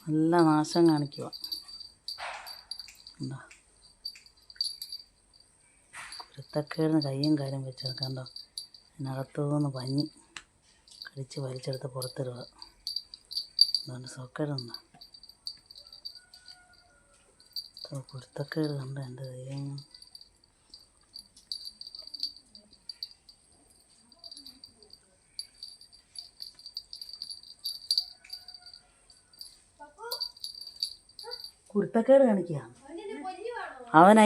നല്ല നാശം കാണിക്കുക. എന്താ കുരുത്തക്കേടിന് കയ്യും കാര്യം വെച്ചെടുക്കണ്ടോ. അതിനകത്തുനിന്ന് പഞ്ഞി കടിച്ച് വലിച്ചെടുത്ത് പുറത്തിടുക. അതുകൊണ്ട് സോക്കേടുണ്ടോ. കുരുത്തക്കേട് കണ്ടോ എൻ്റെ ദൈവം. കുരുത്തക്കേട് കാണിക്കുക അവൻ.